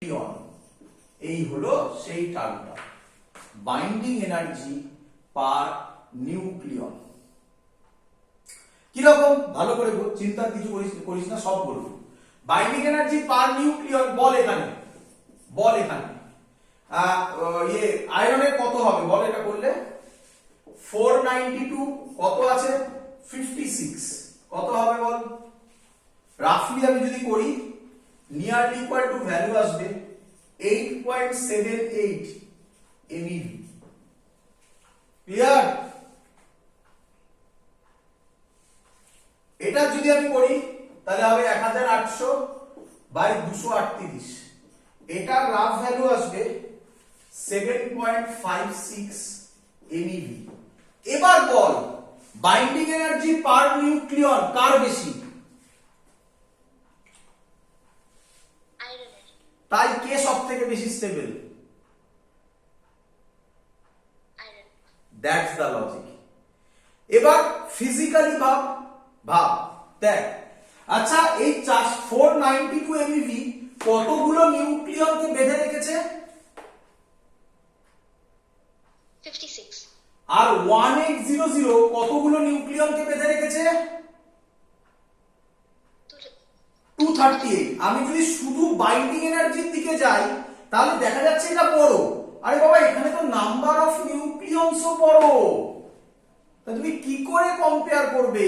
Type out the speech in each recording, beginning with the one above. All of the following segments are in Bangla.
নিউক্লিয়ন, এই হলো সেই টার্মটা, বাইন্ডিং এনার্জি পার নিউক্লিয়ন। কিরকম ভালো করে চিন্তা কিছু করিস না, সব বলবো। বাইন্ডিং এনার্জি পার নিউক্লিয়ন বল এখানে আয়রনের কত হবে বল, এটা করলে 492 কত আছে 56 কত হবে বল, রাফলি আমি যদি করি নিয়ারলি ইকুয়াল টু ভ্যালু আসবে 8.78 MeV। ক্লিয়ার? এটা যদি আমি করি তাহলে হবে 1800 বাই 238, এটা রাফ ভ্যালু আসবে 7.56 MeV। এবার বল বাইন্ডিং এনার্জি পার নিউক্লিয়ন কার বেশি? তাই কে সব থেকে বেশি স্টেবল? That's the logic. এবার ফিজিক্যালি ভাব দেখ, আচ্ছা এই 492 MeV কতগুলো নিউক্লিয়নকে বেঁধে রেখেছে? 56। আর 1800 কতগুলো নিউক্লিয়নকে বেঁধে রেখেছে? 238। আমি যদি শুধু বাইন্ডিং এনার্জির দিকে যাই তাহলে দেখা যাচ্ছে এটা বড়। আরে বাবা, এখানে তো নাম্বার অফ নিউক্লিয়নসও বড়, তা তুমি কি করে কম্পেয়ার করবে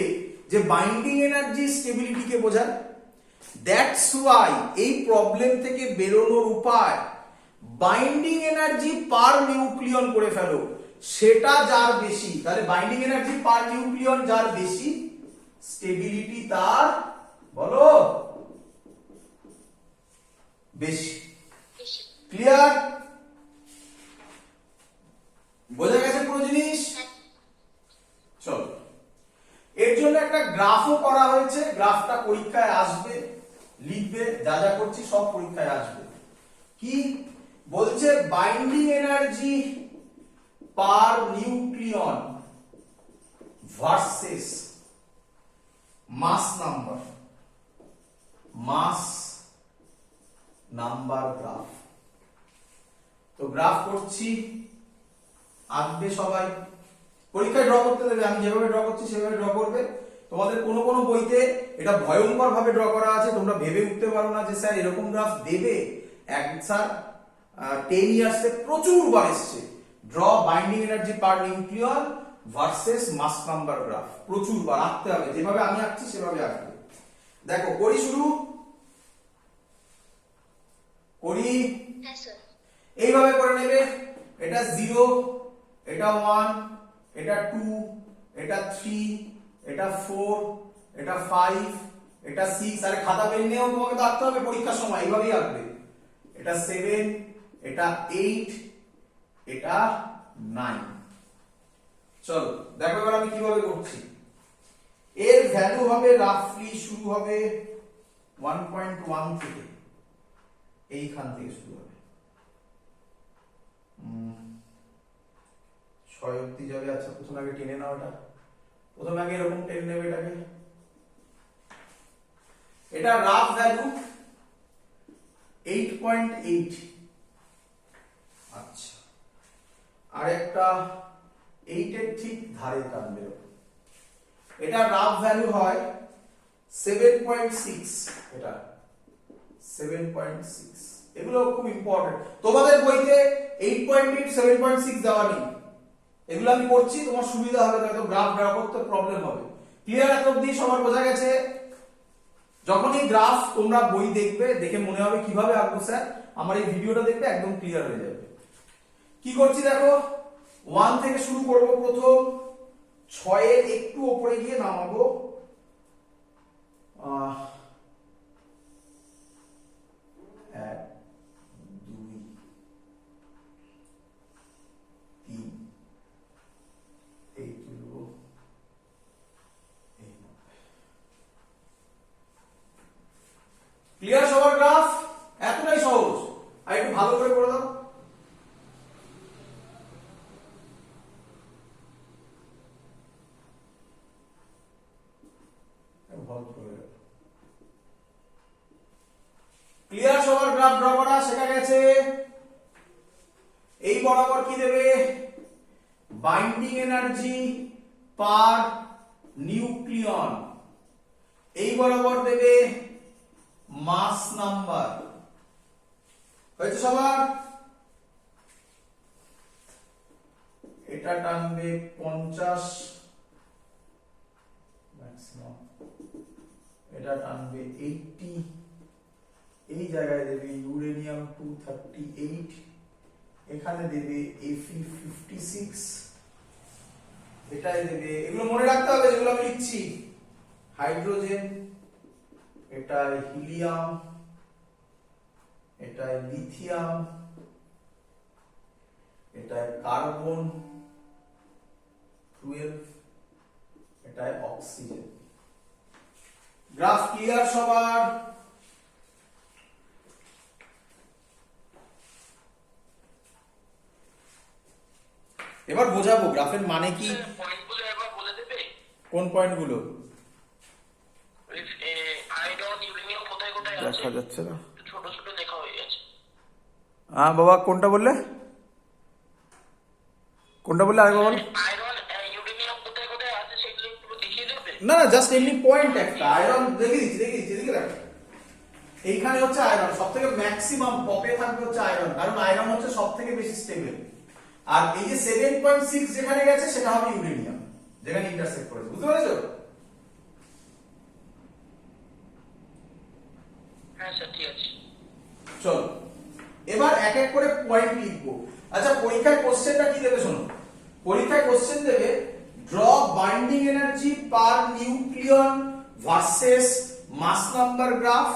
যে বাইন্ডিং এনার্জি স্টেবিলিটিকে বোঝায়? দ্যাটস ওয়াই এই প্রবলেম থেকে বেরোনোর উপায় বাইন্ডিং এনার্জি পার নিউক্লিয়ন করে ফেলো, সেটা যার বেশি, তাহলে বাইন্ডিং এনার্জি পার নিউক্লিয়ন যার বেশি স্টেবিলিটি তার বলো বেশি। ক্লিয়ার? বোঝা গেছে পুরো জিনিস? চলো, এর জন্য একটা গ্রাফও করা হয়েছে, গ্রাফটা পরীক্ষায় আসবে, লিখবে, যা যা করছি সব পরীক্ষায় আসবে। কি বলছে? বাইন্ডিং এনার্জি পার নিউক্লিয়ন ভার্সেস মাস নাম্বার গ্রাফ। তো গ্রাফ করছি, আঁকবে সবাই, পরীক্ষায় ড্র করতে দেবে, আমি যেভাবে ড্র করছি সেভাবে ড্র করবে। তোমাদের কোনো কোনো বইতে এটা ভয়ঙ্কর ভাবে ড্র করা আছে, তোমরা ভেবে উঠতে পারো না যে স্যার এরকম গ্রাফ দেবে। স্যার 10 ইয়ার্সে প্রচুর বার এসছে, ড্র বাইন্ডিং এনার্জি পার নিউক্লিয়ন ভার্সেস মাস নাম্বার গ্রাফ, প্রচুর বার আঁকতে হবে, যেভাবে আমি আঁকছি সেভাবে আঁকবে। দেখো করি, শুরু করি, এইভাবে করে নেবে। এটা 0, এটা 1, এটা 2, এটা 3, এটা 4, এটা 5, এটা 6। আরে খাতা পেন নিয়েও তোমাকে তো আঁকতে হবে পরীক্ষার সময়, এইভাবেই আঁকবে। এটা 7, এটা 8, এটা 9। চলো দেখো এবার আমি কিভাবে করছি। এর ভ্যালু হবে রাফলি শুরু হবে 1.1 থেকে, এইখান থেকে শুরু হবে 6 অবধি যাবে। আচ্ছা প্রথমে আগে টেনে নাও, এটা প্রথমে আগে এরকম টেনে নেবে এটাকে। এটা রাফ ভ্যালু 8.8। আচ্ছা, আর একটা 8 এর ঠিক ধারে টানবে, এটা রাফ ভ্যালু হয় 7.6, এটা 7.6। এগুলো খুব ইম্পর্টেন্ট, তোমাদের বইতে 8.8 7.6 দেওয়া নেই, এগুলো আমি করছি তোমার সুবিধা হবে, তাই তো গ্রাফ ড্র করতে প্রবলেম হবে। ক্লিয়ার? এত অবধি সবার বোঝা গেছে? যখন এই গ্রাফ তোমরা বই দেখবে, দেখে মনে হবে কিভাবে আঁকবো স্যার, আমার এই ভিডিওটা দেখবে একদম ক্লিয়ার হয়ে যাবে। কি করছি দেখো, 1 থেকে শুরু করব, প্রথম 6 এর একটু উপরে গিয়ে নামাবো, 1 2 3 এই তুলবো, ক্লিয়ার সবার গ্রাফ? এতটাই সহজ, আর একটু ভালো করে করে দাও। ক্লিয়ার সবার গ্রাফ ড্র দেখা গেছে। এই বরাবর কি দেবে? বাইন্ডিং এনার্জি পার নিউক্লিয়ন। এই বরাবর দেবে মাস নাম্বার। হয়েছে সবার? এটা টানবে 50 ম্যাক্সিমাম, এটা টানবে 80। এই জায়গায় দেবে ইউরেনিয়াম 238, এখানে দেবে Fe56, এটাই দেবে, এগুলো মনে রাখতে হবে যেগুলো আমি লিখছি। হাইড্রোজেন, এটা হিলিয়াম, এটা লিথিয়াম, এটা কার্বন 12, এটা অক্সিজেন। গ্রাফ ক্লিয়ার সবার? এবার বোঝাবো গ্রাফের মানে কি। পয়েন্টগুলো একবার বলে দেবে? কোন পয়েন্টগুলো? আয়রন, ইউরেনিয়াম কোথায় কোথায় আছে? দেখা যাচ্ছে না, ছোট ছোট লেখা হয়ে গেছে। হ্যাঁ বাবা, কোনটা বললে? কোনটা বললে আরেকবার বলো। আয়রন, ইউরেনিয়াম কোথায় কোথায় আছে সেগুলো একটু দেখিয়ে দেবে? না না, জাস্ট এমনি পয়েন্ট একটা। আয়রন দেখিয়ে দিচ্ছি, এদিকে দেখো। এইখানে হচ্ছে আয়রন সবথেকে ম্যাক্সিমাম টপে থাকবে হচ্ছে আয়রন, কারণ আয়রন হচ্ছে সবথেকে বেশি স্টেবল। আর এই যে 7.6 যেখানে গেছে সেটা হবে ইউরেনিয়াম, যেখানে ইন্টারসেক্ট করেছে। বুঝতে পেরেছো? হ্যাঁ স্যার, ঠিক আছে। চলো এবার এক এক করে পয়েন্ট লিখবো। আচ্ছা, পরীক্ষায় কোশ্চেনটা কি দেবে শোনো। পরীক্ষায় কোশ্চেন দেবে draw binding energy per nucleon versus mass number graph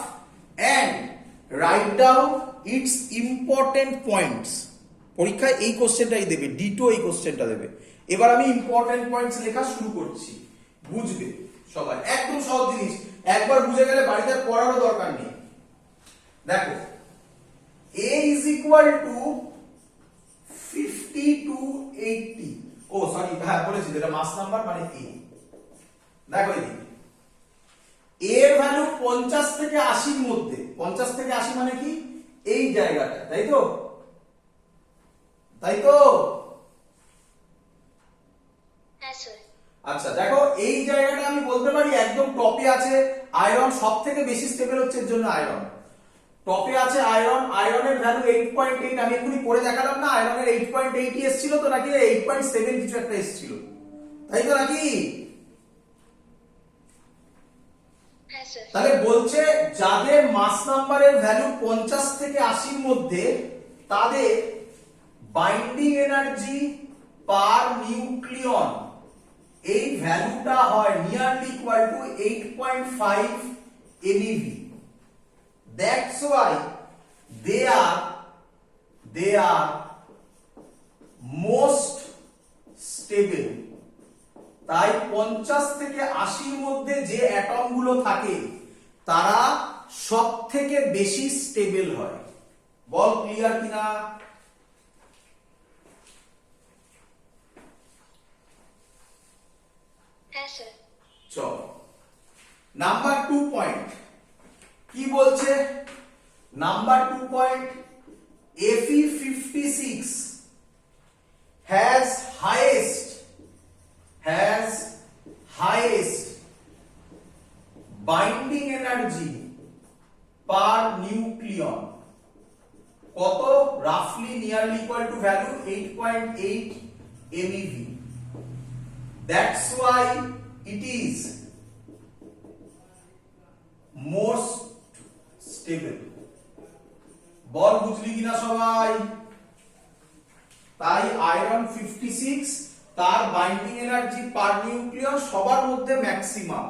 and write down it's important points. পরীক্ষায় এই কোশ্চেনটাই দেবে, ডিটো এই কোশ্চেনটা দেবে। এবার আমি ইম্পর্টেন্ট পয়েন্টস লেখা শুরু করছি, বুঝবে সবাই। একদম সহজ জিনিস, একবার বুঝে গেলে বাড়িতে পড়ারও দরকার নেই। দেখো, A is equal to 50 to 80। O sorry, হ্যাঁ বলেছি এটা মাস নাম্বার মানে A। দেখো এদিকে A এর ভ্যালু 50 থেকে 80 এর মধ্যে। 50 থেকে 80 মানে কি? এই জায়গাটা, তাই তো? তাই তো? হ্যাঁ স্যার। আচ্ছা দেখো, এই জায়গাটা আমি বলতে পারি একদম টপে আছে আয়রন। সব থেকে বেশি স্টেবল হচ্ছে এর জন্য আয়রন। টপে আছে আয়রন, আয়রনের ভ্যালু 8.8। আমি এখনই পড়ে দেখালাম না, আয়রনের 8.8 এসেছিল তো, নাকি 8.7 কিছু একটা এসেছিল, তাই তো নাকি? হ্যাঁ স্যার। তাহলে বলছে যাদের মাস নাম্বারের ভ্যালু 50 থেকে 80 এর মধ্যে, তাদের বাইন্ডিং এনার্জি পার নিউক্লিয়ন এই ভ্যালুটা হয় nearly equal to 8.5 MeV। That's why they are most stable। তাই 50 থেকে 80 এর মধ্যে যে অ্যাটম গুলো থাকে তারা সব থেকে বেশি স্টেবল হয়। বল ক্লিয়ার কিনা? হ্যাঁ স্যার। চল নাম্বার 2 পয়েন্ট কি বলছে? Number 2 point, Fe56 has highest binding energy per nucleon। কত? রাফলি nearly equal to value 8.8 MeV। That's why it is most stable। বল বুঝলি কিনা সবাই? তাই আয়রন 56 তার বাইন্ডিং এনার্জি পার নিউক্লিয়ন সবার মধ্যে ম্যাক্সিমাম,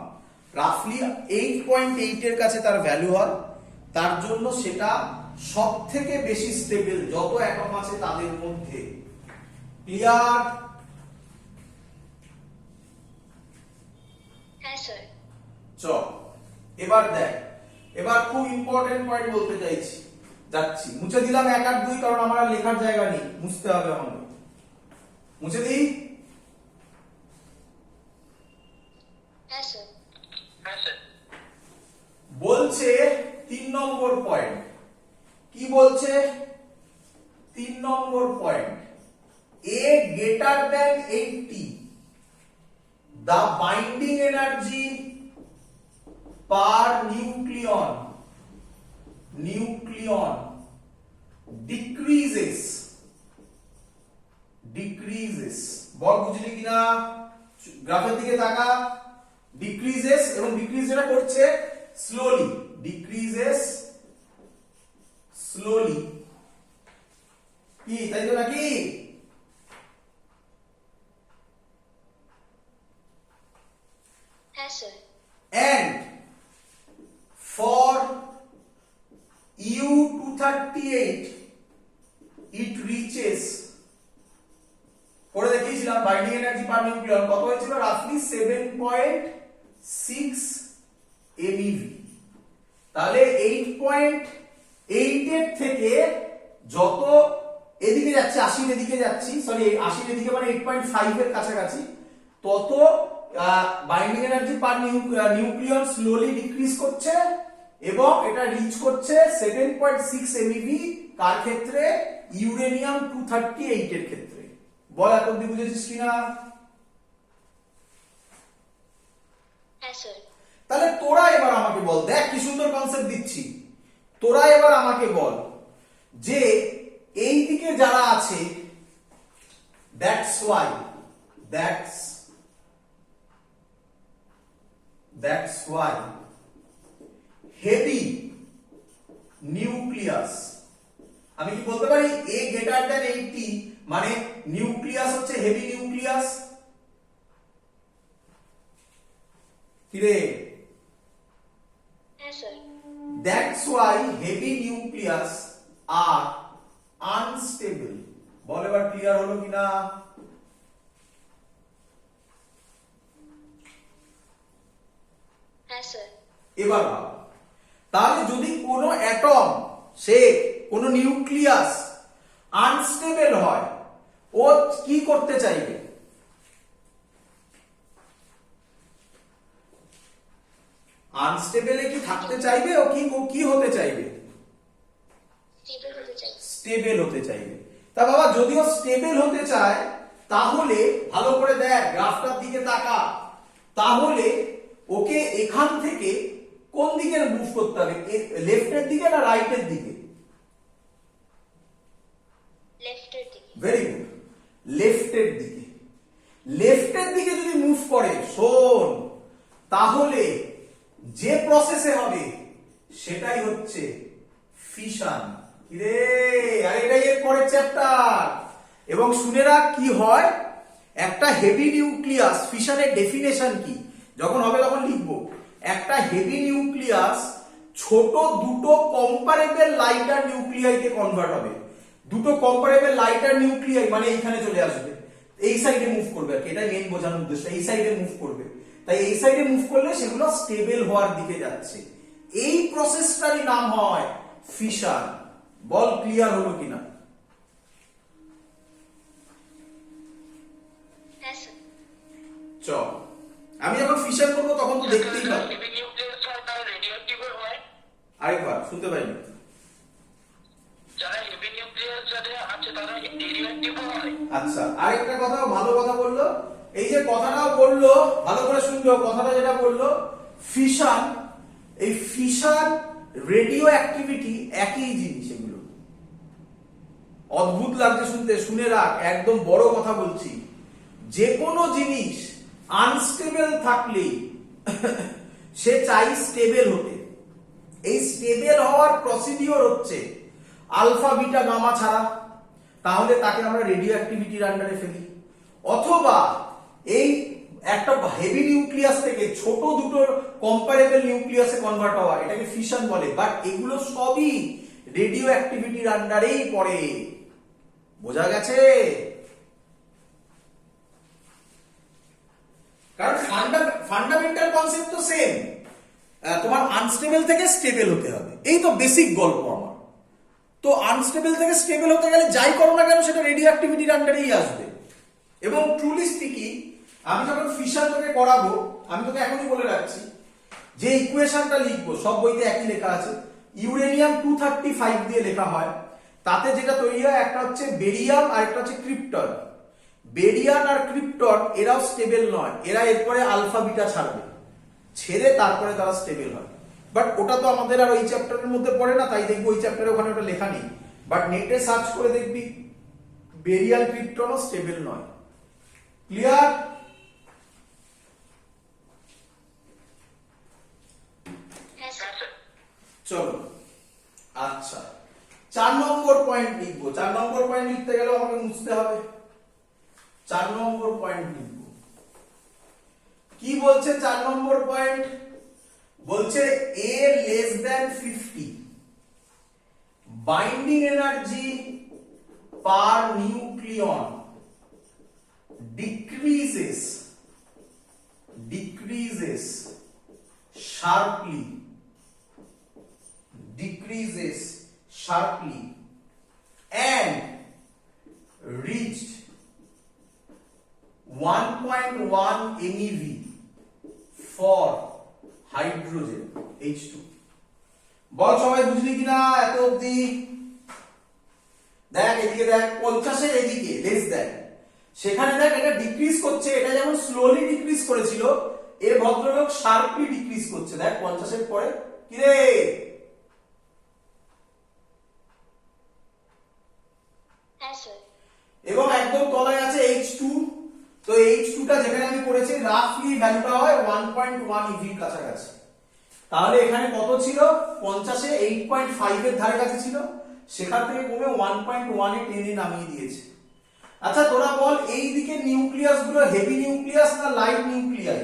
রাফলি 8.8 এর কাছে তার ভ্যালু হয়। তার জন্য সেটা সব থেকে বেশি স্টেবল যত অ্যাটম আছে তাদের মধ্যে। ক্লিয়ার? হ্যাঁ স্যার। চল এবার দেখ, এবার খুব ইম্পর্টেন্ট পয়েন্ট বলতে চাইছি, যাচ্ছি। মুছে দিলাম 1 আর 2, কারণ আমার লেখার জায়গা নেই, মুছতে হবে আমাকে। মুছে দিই? হ্যাঁ স্যার। হ্যাঁ স্যার। বলছে 3 নম্বর পয়েন্ট কি কি বলছে 3 নম্বর point A greater than 80 the binding energy per nucleon decreases বল বুঝলি কিনা গ্রাফের দিকে তাকা decreases এবং ডিক্রিজ যেটা করছে slowly decreases slowly কি তাই তো নাকি Yes, sir. and for U238 it reaches পরে দেখিয়েছিলাম বাইন্ডিং এনার্জি পার নিউক্লিয়ন কত হয়েছিল রাফলি 7.6 MeV তাহলে 8.8 এর থেকে যত এদিকে যাচ্ছে 80 এর এদিকে যাচ্ছি সরি 80 এর এদিকে মানে 8.5 এর কাছাকাছি তত বাইন্ডিং এনার্জি পার নিউক্লিয়ন স্লোলি ডিক্রিজ করছে এবং এটা রিচ করছে 7.6 MeV কার ক্ষেত্রে ইউরেনিয়াম 238 এর ক্ষেত্রে বল এত অবধি বুঝেছিস কিনা Yes, sir. তাহলে তোরা এবার আমাকে বল দেখ কি সুন্দর কনসেপ্ট দিচ্ছি তোরা এবার আমাকে বল যে এই দিকে যারা আছে that's why heavy nucleus আমি কি বলতে পারি A greater than 80 মানে নিউক্লিয়াস হচ্ছে হেভি নিউক্লিয়াস কি রে Yes, sir. that's why heavy nucleus are unstable বল এবার ক্লিয়ার হলো কিনা Yes, sir. এবার ভাব তাহলে যদি কোনো অ্যাটম সে কোনো নিউক্লিয়াস আনস্টেবল হয় ও কি করতে চাইবে আনস্টেবলে কি থাকতে চাইবে ও কি হতে চাইবে Stable হতে চাই। স্টেবল হতে চাইবে তা বাবা যদিও স্টেবল হতে চায় তাহলে ভালো করে দেখ গ্রাফটার দিকে তাকা তাহলে ওকে এখান থেকে কোন দিকে মুভ করতে হবে লেফটের দিকে না রাইটের দিকে Left এর দিকে। ভেরি গুড লেফটের দিকে যদি মুভ করে শোন তাহলে যে প্রসেসে হবে সেটাই হচ্ছে ফিশন রে আর এটাই এর পরের চ্যাপ্টার এবং শুনে রাখ কি হয় একটা হেভি নিউক্লিয়াস ফিশনের ডেফিনেশন কি যখন হবে তখন লিখবো একটা হেভি নিউক্লিয়াস ছোট দুটো কম্পারেবল লাইটার নিউক্লিয়াইতে কনভার্ট হবে দুটো কম্পারেবল লাইটার নিউক্লিয়াই মানে এইখানে চলে আসবে এই সাইডে মুভ করবে আর কি এটা মেইন বোঝানোর উদ্দেশ্য এই সাইডে মুভ করবে তাই এই সাইডে মুভ করলে সেগুলো স্টেবল হওয়ার দিকে যাচ্ছে এই প্রসেসটারই নাম হয় ফিশন বল ক্লিয়ার হলো কিনা Yes, sir. চল আমি যখন ফিশন করবো তখন তো দেখতেই পাবো হেভি নিউক্লিয়াস হয় তারা রেডিওঅ্যাক্টিভ হয় আরেকবার শুনতে পাইনি যারা হেভি নিউক্লিয়াস যাদের আছে তারা রেডিওঅ্যাক্টিভ হয় আচ্ছা আরেকটা কথা ভালো কথা বললো এই যে কথাটাও বললো ভালো করে শুনবে কথাটা যেটা বললো ফিশন এই ফিশন রেডিও অ্যাক্টিভিটি একই জিনিস এগুলো অদ্ভুত লাগছে শুনতে শুনে রাখ একদম বড় কথা বলছি যে কোনো জিনিস আনস্টেবল থাকলে সে চাই স্টেবল হতে এই স্টেবল হওয়ার প্রসিডিওর হচ্ছে আলফা বিটা গামা ছাড়া তাহলে তাকে আমরা রেডিও অ্যাক্টিভিটির আন্ডারে ফেলি অথবা এই একটা হেভি নিউক্লিয়াস থেকে ছোট দুটো কম্পারেবল নিউক্লিয়াসে কনভার্ট হওয়া এটাকে ফিশন বলে বাট এগুলো সবই রেডিও অ্যাক্টিভিটির আন্ডারেই পড়ে বোঝা গেছে কারণ ফান্ডামেন্টাল কনসেপ্ট তো সেম তোমার আনস্টেবল থেকে স্টেবল হতে হবে এই তো বেসিক গল্প আমার তো আনস্টেবল থেকে স্টেবল হতে গেলে যাই করো না কেন সেটা রেডিও অ্যাক্টিভিটির আন্ডারেই আসবে এবং ট্রুলি স্পিকিং আমি যখন ফিশন তোকে করাবো আমি তোকে এখনই বলে রাখছি যে ইকুয়েশনটা লিখবো সব বইতে একই লেখা আছে ইউরেনিয়াম 235 দিয়ে লেখা হয়। তাতে যেটা তৈরি হয় একটা হচ্ছে বেরিয়াম আর একটা হচ্ছে ক্রিপ্টন। বেরিয়াম আর ক্রিপ্টন এরাও স্টেবল নয়, এরা এরপরে আলফা বিটা ছাড়বে, ছেড়ে তারপরে তারা স্টেবল হয়। বাট ওটা তো আমাদের আর ওই চ্যাপ্টারের মধ্যে পড়ে না, তাই দেখবি ওই চ্যাপ্টারে ওখানে ওটা লেখা নেই। বাট নেটে সার্চ করে দেখবি বেরিয়াল ক্রিপ্টনও স্টেবল নয়। ক্লিয়ার? হ্যাঁ স্যার। চলো আচ্ছা 4 নম্বর পয়েন্ট লিখবো। 4 নম্বর পয়েন্ট লিখতে গেলে আমাকে মুছতে হবে। 4 নম্বর পয়েন্ট লিখবো। কি বলছে 4 নম্বর পয়েন্ট? বলছে a less than 50 binding energy per nucleon decreases sharply and reached 1.1 MeV for hydrogen H2। বল সবাই বুঝলি কিনা এত অবধি? দেখ এদিকে, দেখ 50 এর এদিকে লেস দেন, সেখানে দেখ এটা ডিক্রিজ করছে। এটা যেমন স্লোলি ডিক্রিজ করেছিল, এ ভদ্রলোক শার্পলি ডিক্রিজ করছে। দেখ 50 এর পরে কি রে? হ্যাঁ স্যার। এবং একদম তলায় আছে H2। তো H2 টা যেখানে আমি করেছি রাফলি ভ্যালুটা হয় 1.1 EV এর কাছাকাছি। তাহলে এখানে কত ছিল? 50 এ 8.5 এর ধারে কাছে ছিল, সেখান থেকে কমে 1.1 এ টেনে নামিয়ে দিয়েছে। আচ্ছা তোরা বল এই দিকে নিউক্লিয়াস গুলো হেভি নিউক্লিয়াস না লাইট নিউক্লিয়াই?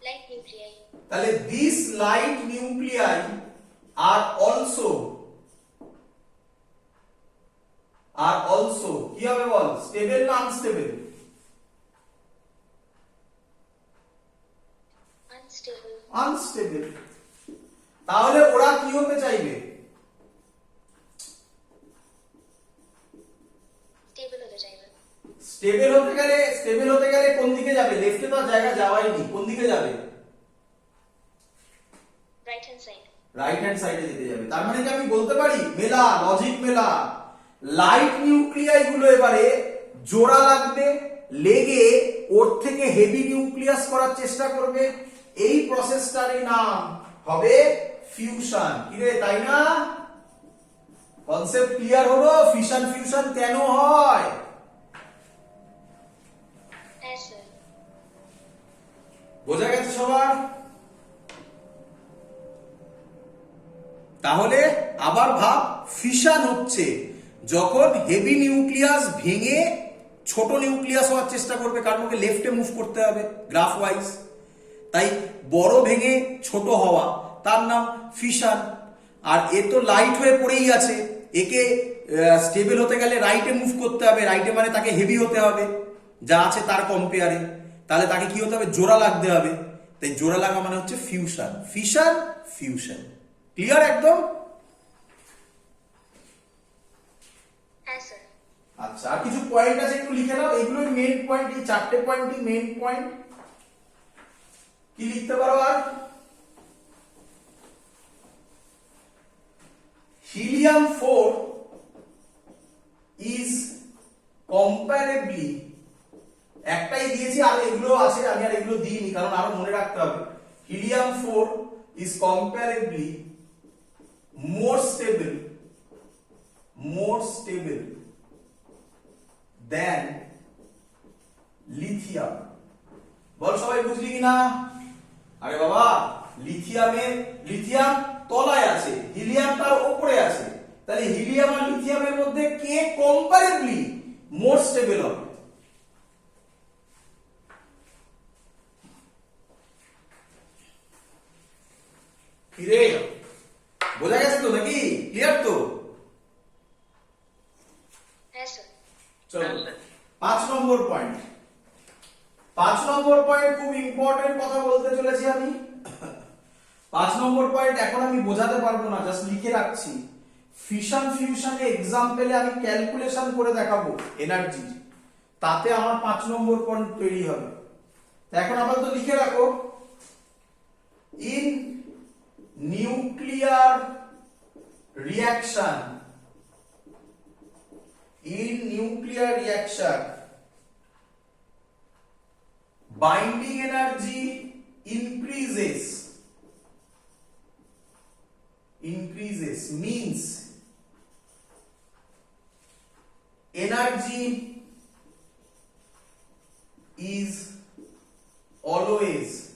Light nuclei. তাহলে this light nuclei are also কি হবে বল? স্টেবল না আনস্টেবল? আনস্টেবল। আনস্টেবল। তাহলে ওরা কি হতে চাইবে? স্টেবল হতে চাইবে। স্টেবল হতে গেলে কোন দিকে যাবে? লেফটে তো আর জায়গা যাওয়াই নেই, কোন দিকে যাবে? Right hand side. Right hand সাইডে যেতে যাবে। তার মানে কি আমি বলতে পারি মেলা, লজিক মেলা, লাইট নিউক্লিয়াই গুলো এবারে জোড়া লাগবে, লেগে ওর থেকে হেভি নিউক্লিয়াস করার চেষ্টা করবে। এই প্রসেসটারই নাম হবে ফিউশন। কি রে, তাই না? কনসেপ্ট ক্লিয়ার হলো? ফিশন ফিউশন কেন হয়? হ্যাঁ স্যার। বোঝা গেছে সবার? তাহলে আবার ভাব, ফিশন হচ্ছে যখন হেভি নিউক্লিয়াস ভেঙে ছোট নিউক্লিয়াস হওয়ার চেষ্টা করবে, কারণ ওকে লেফটে মুভ করতে হবে গ্রাফ ওয়াইজ। তাই বড় ভেঙে ছোট হওয়া তার নাম ফিশন। আর এ তো লাইট হয়ে পড়েই আছে, একে স্টেবল হতে গেলে রাইটে মুভ করতে হবে। রাইটে মানে তাকে হেভি হতে হবে যা আছে তার কম্পেয়ারে। তাহলে তাকে কি হতে হবে? জোড়া লাগতে হবে। তাই জোড়া লাগা মানে হচ্ছে ফিউশন। Fission fusion. ক্লিয়ার একদম? হ্যাঁ স্যার। আচ্ছা আর কিছু পয়েন্ট আছে একটু লিখে নাও। এগুলোই মেইন পয়েন্ট, এই 4টে পয়েন্টই মেইন পয়েন্ট। কি লিখতে পারো আর? helium 4 is comparably, একটাই দিয়েছি আর এগুলো আছে, আমি আর এগুলো দিইনি কারণ আরো মনে রাখতে হবে। helium 4 is comparably more stable than lithium। বল সবাই বুঝলি কিনা? আরে বাবা, লিথিয়াম তলায় আছে, হিলিয়াম তার উপরে আছে। তাহলে হিলিয়াম আর লিথিয়ামের মধ্যে কে কম্পারেবলি মোর স্টেবল হবে? কি রে, বোঝা গেছে তো নাকি? ক্লিয়ার তো? হ্যাঁ স্যার। চলো 5 নম্বর পয়েন্ট। 5 নম্বর পয়েন্ট খুব ইম্পর্টেন্ট কথা বলতে চলেছি আমি। 5 নম্বর পয়েন্ট এখন আমি বোঝাতে পারবো না, জাস্ট লিখে রাখছি। ফিশন ফিউশনে এক্সাম্পলে আমি ক্যালকুলেশন করে দেখাবো এনার্জি, তাতে আমার 5 নম্বর পয়েন্ট তৈরি হবে। এখন আপাতত লিখে রাখো, in nuclear reaction, in nuclear reaction binding energy increases means energy is always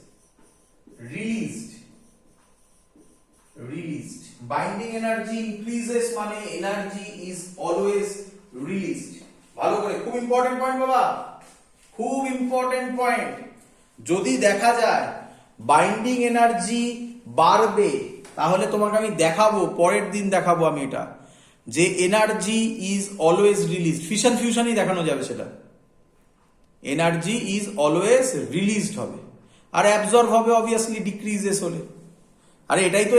released. Binding energy increases মানে energy is always released. ভালো করে, খুব ইম্পর্টেন্ট পয়েন্ট বাবা, খুব ইম্পর্টেন্ট পয়েন্ট। যদি দেখা যায় বাইন্ডিং এনার্জি বাড়বে, তাহলে তোমাকে আমি দেখাবো, পরের দিন দেখাবো আমি এটা, যে energy is always release. Fission ফিউশনই দেখানো যাবে সেটা। এনার্জি ইজ অলওয়েজ রিলিজড হবে, আর অ্যাবজর্ব হবে অবভিয়াসলি ডিক্রিজেস হলে। আরে এটাই তো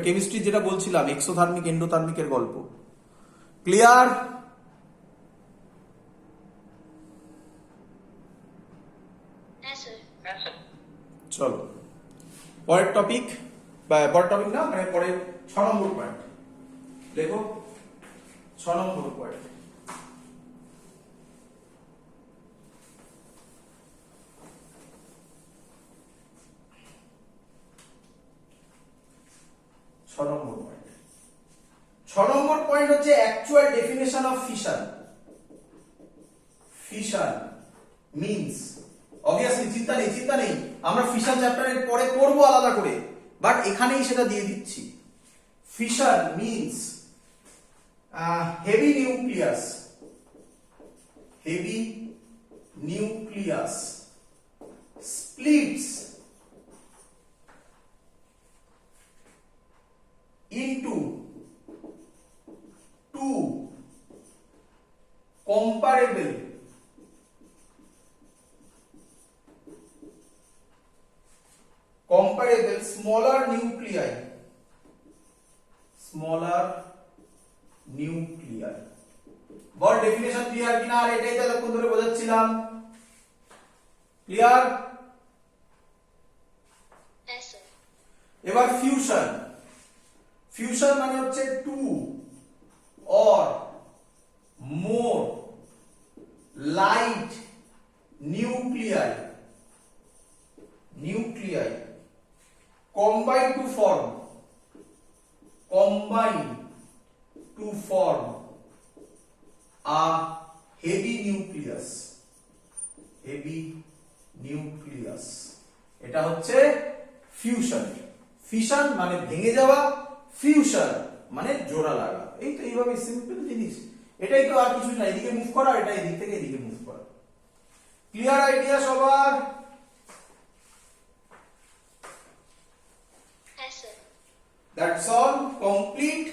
কেমিস্ট্রি যেটা বলছিলাম, এক্সোথার্মিক এন্ডোথার্মিকের গল্প। ক্লিয়ার? Yes, sir. হ্যাঁ স্যার। চলো পরের টপিক, পরের টপিক না মানে পরের 6 নম্বর পয়েন্ট দেখো। 6 নম্বর পয়েন্ট, ছ নম্বর পয়েন্ট হচ্ছে actual definition of fission. Fission means, obviously চিন্তা নেই, আমরা ফিশন চ্যাপ্টারের পরে করব আলাদা করে, বাট এখানেই সেটা দিয়ে দিচ্ছি। Fission means heavy nucleus splits into two comparable smaller nuclei, বল ডেফিনেশন ক্লিয়ার কিনা? আর এটাই তো এতক্ষণ ধরে বোঝাচ্ছিলাম। ক্লিয়ার? Yes, sir. এবার ফিউশন মানে হচ্ছে two or more light nuclei combine to form a heavy nucleus. এটা হচ্ছে ফিশন মানে ভেঙে যাওয়া, ফিউশন মানে জোড়া লাগা। এই তো এইভাবে সিম্পল জিনিস, এটাই তো, আর কিছু না। এদিকে মুভ করা, এটা এদিক থেকে এদিকে মুভ করা। ক্লিয়ার আইডিয়া সবার? Yes, sir. That's all, complete.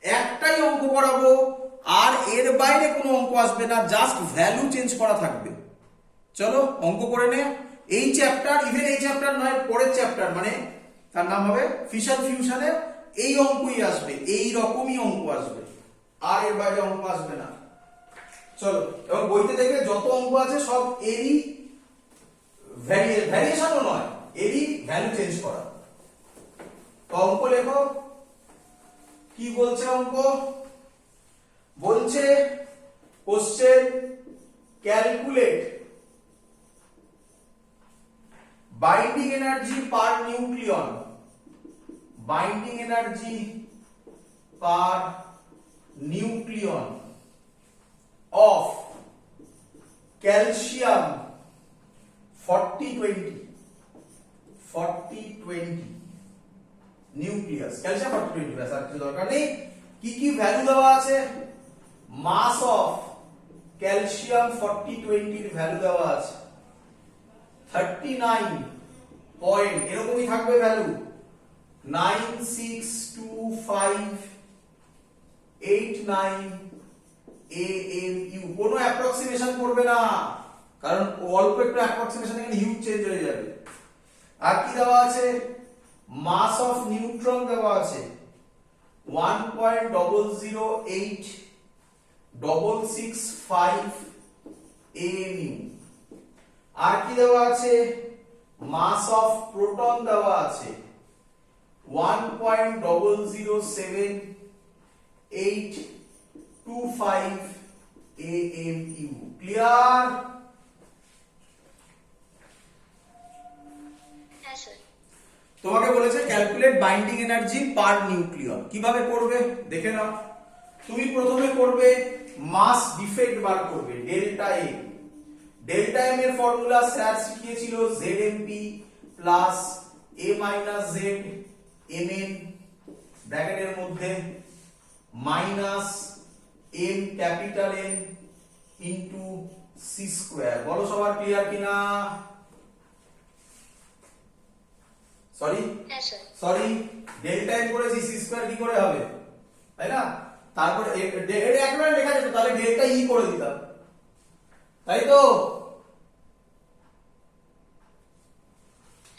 একটাই অঙ্ক করাবো, আর এর বাইরে কোনো অঙ্ক আসবে না, জাস্ট ভ্যালু চেঞ্জ করা থাকবে। চলো অঙ্ক করে নে। এই চ্যাপ্টার, ইভেন এই চ্যাপ্টার নয়, পরের চ্যাপ্টার মানে তার নাম হবে ফিশনে, এই অঙ্কই আসবে, এই রকমই অঙ্ক আসবে, আর এর বাইরে অঙ্ক আসবে না। চলো এবার বইতে দেখবে যত অঙ্ক আছে সব এরই ভ্যারিয়েশনও নয়, এরই ভ্যালু চেঞ্জ করা। তো অঙ্ক লেখো। কি বলছে অঙ্ক? বলছে question calculate binding energy per nucleon, of calcium 40-20 nucleus. Calcium 40-20, ব্যাস আর কিছু দরকার নেই। কি ভ্যালু দেওয়া আছে? মাস অফ ক্যালসিয়াম 40-20 এর ভ্যালু দেওয়া আছে 39 পয়েন্ট, এরকমই থাকবে ভ্যালু, 962589 AMU। কোনো অ্যাপ্রক্সিমেশন করবে না, কারণ অল্প একটু অ্যাপ্রক্সিমেশন এখানে হিউজ চেঞ্জ হয়ে যাবে। আর কি দেওয়া আছে? মাস অফ নিউট্রন দেওয়া আছে 1.008665 AMU। আর কি দেওয়া আছে? মাস অফ প্রোটন দেওয়া আছে 1.00782 AMU ক্লিয়ার? Yes, sir. তোমাকে বলেছে ক্যালকুলেট বাইন্ডিং এনার্জি পার নিউক্লিয়ন। কিভাবে করবে দেখে নাও। তুমি প্রথমে করবে মাস ডিফেক্ট বার করবে ডেল্টা এম। ডেল্টা এম এর formula sir শিখিয়েছিল ZMP plus A minus Z Mn ব্র্যাকেটের মধ্যে minus M capital N into C square. বলো সবার ক্লিয়ার কিনা? Yes, sir. Sorry delta M করেছি, সি স্কয়ার কি করে হবে, তাই না? তারপরে এটা একবারে লেখা যেত, তাহলে ডেল্টা ই করে দিতাম, তাই তো?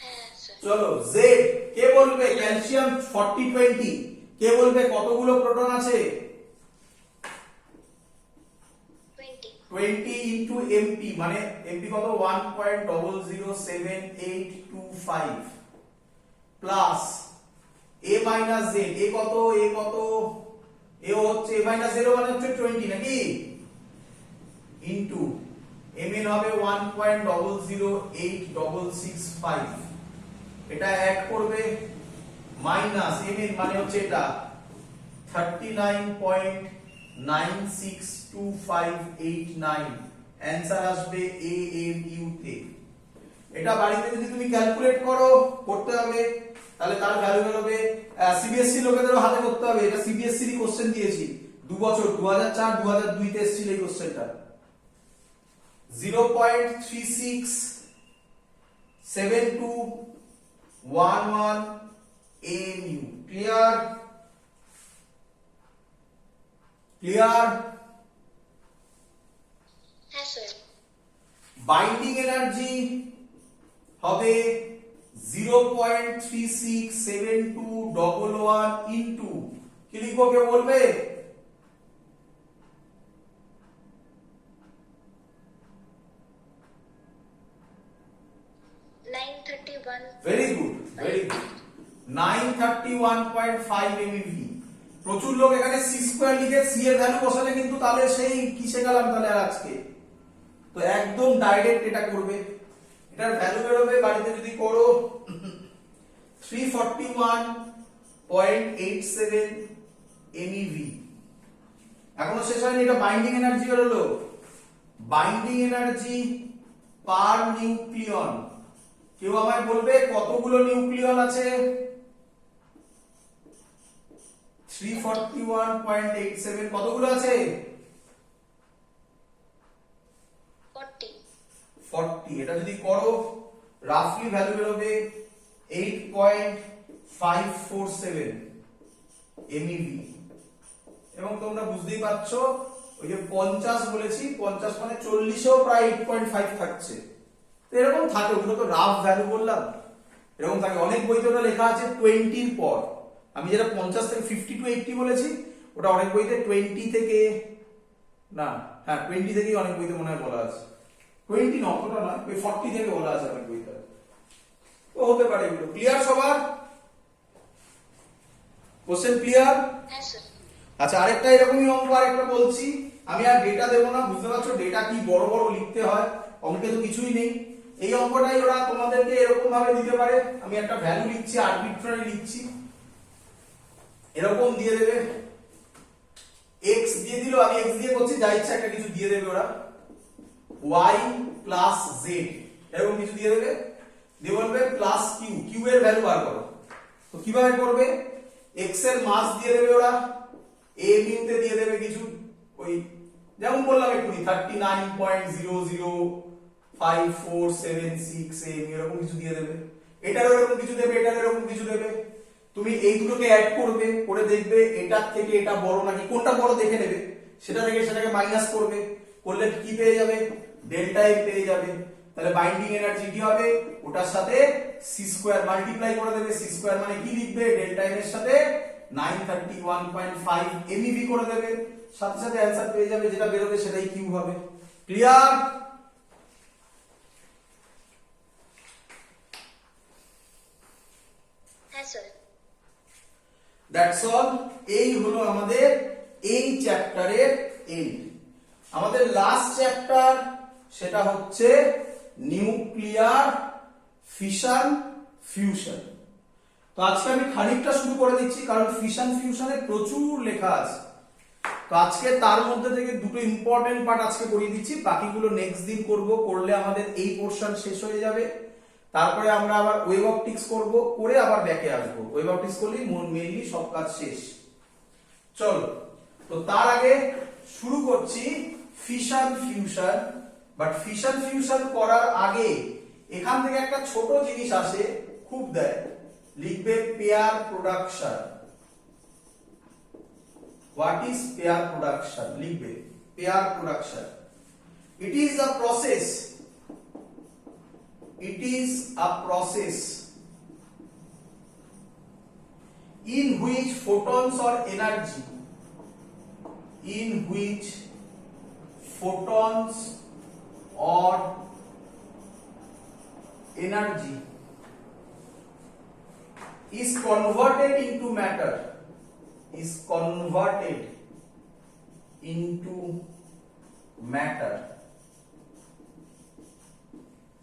Yes, sir. চলো জেড কে বলবে ক্যালসিয়াম 40-20, কে বলবে কতগুলো প্রোটন আছে? 20. 20 ইনটু এমপি, মানে এমপি কত 1.00782 প্লাস এ মাইনাস জেড, এ কত এ হচ্ছে এ মাইনাস 0 মানে হচ্ছে 20 নাকি, ইনটু mn হবে 1.00865, এটা অ্যাড করবে মাইনাস mn মানে হচ্ছে এটা 39.962589, অ্যানসার আসবে AMU তে। এটা বাড়িতে যদি তুমি ক্যালকুলেট করতে হবে, তাহলে তার ভ্যালু বেরোবে। সিবিএসসি লোকেদেরও হাতে করতে হবে, এটা সিবিএসসি এর কোশ্চেন দিয়েছি 2 বছর 2004-2002 তে এসেছিল এই কোশ্চেনটা। 0.367211 AMU clear? Yes, sir. Binding energy হবে 0.367211 ইনটু কি লিখবো কেউ বলবে? Very good 931.5 MeV। প্রচুর লোক এখানে সি স্কয়ার লিখে সি এর ভ্যালু বসালে কিন্তু তাহলে সেই কিসে গেলাম তাহলে আর আজকে। তো একদম ডাইরেক্ট এটা করবে, এটার ভ্যালু বেরোবে বাড়িতে যদি করো 341.87 MeV। এখনো শেষ হয়নি, এটা বাইন্ডিং এনার্জি বেরোলো। বাইন্ডিং এনার্জি পার নিউক্লিয়ন, কেউ আমায় বলবে কতগুলো নিউক্লিয়ন আছে? 341.87 কতগুলো আছে? 40। এটা যদি করো রাফলি ভ্যালু বেরোবে 8.547 MeV। এবং তোমরা বুঝতেই পারছো ওই যে 50 বলেছি, 50 মানে 40এও প্রায় 8.5 থাকছে। তো এরকম থাকে, ওগুলো তো রাফ ভ্যালু বললাম, এরকম থাকে। অনেক বইতে ওটা লেখা আছে 20 এর পর। আমি যেটা 50 থেকে 50 to 80 বলেছি, ওটা অনেক বইতে 20 থেকে না, হ্যাঁ 20 থেকেই অনেক বইতে মনে হয় বলা আছে। 20 না, অতটা নয়, ওই 40 থেকে বলা আছে অনেক বইতে। তো হতে পারে এগুলো। ক্লিয়ার সবার? Question clear? Yes, sir. আচ্ছা, আরেকটা এরকমই অঙ্ক আরেকটা বলছি, আমি আর ডেটা দেবো না, বুঝতে পারছো ডেটা কি বড় বড় লিখতে হয়, অঙ্কে তো কিছুই নেই। এই অঙ্কটাই ওরা তোমাদেরকে এরকম ভাবে দিতে পারে, আমি একটা ভ্যালু লিখছি, আরবিট্রারি লিখছি, এরকম দিয়ে দেবে, x দিয়ে দিল, আমি x দিয়ে করছি, যা ইচ্ছা একটা কিছু দিয়ে দেবে ওরা, y প্লাস z এরকম কিছু দিয়ে দেবে, দিয়ে বলবে প্লাস q এর ভ্যালু বার করো। তো কিভাবে করবে? x এর মাস দিয়ে দেবে ওরা, a তে দিয়ে দেবে কিছু, ওই যেমন বললাম এক্ষুনি 39.005476 এরকম কিছু দিয়ে দেবে, এটারও এরকম কিছু দেবে, এটারও এরকম কিছু দেবে। তুমি এই দুটোকে অ্যাড করবে, করে দেখবে এটার থেকে এটা বড় নাকি, কোনটা বড় দেখে নেবে, সেটা থেকে সেটাকে মাইনাস করবে, করলে কি পেয়ে যাবে? ডেল্টা এ পেয়ে যাবে। তাহলে বাইন্ডিং এনার্জি কি হবে? ওটার সাথে সি স্কয়ার মাল্টিপ্লাই করে দেবে। সি স্কয়ার মানে কি লিখবে? ডেল্টা এম এর সাথে 931.5 MeV করে দেবে, সাথে সাথে অ্যানসার পেয়ে যাবে, যেটা বেরোবে সেটাই কিউ হবে। Clear? Yes, sir. That's all. এই হলো আমাদের এই চ্যাপ্টারের এন্ড। আমাদের লাস্ট চ্যাপ্টার সেটা হচ্ছে নিউক্লিয়ার ফিশন ফিউশন। তো আজকে আমি খানিকটা শুরু করে দিচ্ছি, কারণ ফিশন ফিউশনে প্রচুর লেখা আছে। তো আজকে তার মধ্যে থেকে দুটো ইম্পর্টেন্ট পার্ট আজকে করিয়ে দিচ্ছি, বাকিগুলো নেক্সট দিন করব। করলে আমাদের এই পোর্শন শেষ হয়ে যাবে। তারপরে আমরা আবার ওয়েভ অপটিক্স করব, করে আবার ব্যাকে আসবো। ওয়েভ অপটিক্স করলেই মেইনলি সব কাজ শেষ। চলো, তো তার আগে শুরু করছি fission fusion. But fission fusion করার আগে এখান থেকে একটা ছোট জিনিস আসে, খুব দেয়, লিখবে pair production. What is pair production? লিখবে pair production. It is a process. It is a process in which photons or energy, in which photons or energy is converted into matter, is converted into matter.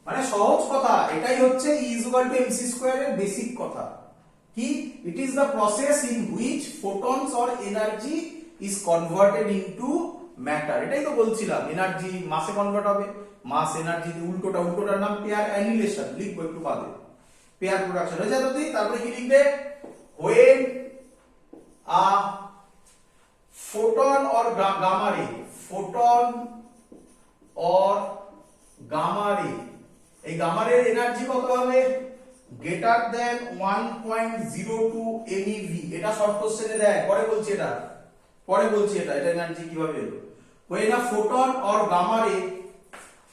মানে সহজ কথা, এটাই হচ্ছে E = mc² এর বেসিক কথা। কি? It is the process in which photons or energy is converted into matter. এটাই তো বলছিলাম, এনার্জি মাসে কনভার্ট হবে, মাস এনার্জি উল্টোটার নাম পেয়ার অ্যানিহিলেশন। লিখবো একটু বাদে, পেয়ার প্রোডাকশন হয়ে যাবে। তারপরে কি লিখবে? when a photon or gamma ray, photon or gamma ray, এই গামা রে এনার্জি কত হবে? Greater than 1.02 MeV। এটা শর্ট কোশ্চেনে দেয়, পরে বলছি এটা এনার্জি কিভাবে এলো। when a photon or gamma ray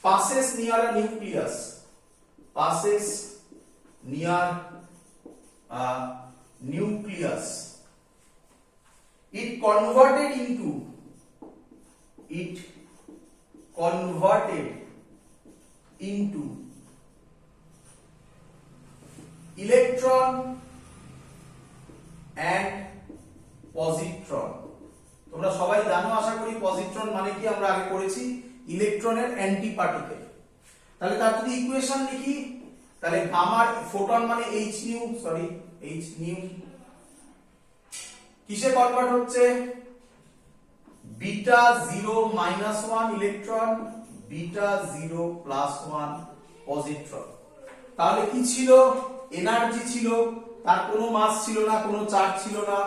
passes near a nucleus, passes near a nucleus, it converted into electron and positron। তোমরা সবাই জানো আশা করি পজিট্রন মানে কি, আমরা আগে করেছি, ইলেকট্রনের অ্যান্টি পার্টিকেল। তাহলে তার যদি ইকুয়েশন লিখি, তাহলে গামা ফোটন মানে h নিউ কিসে কনভার্ট হচ্ছে? Beta 0 -1 electron, beta 0 +1 positron. তাহলে কি ছিল? এনার্জি ছিল, তার কোনো মাস ছিল না, কোনো চার্জ ছিল না,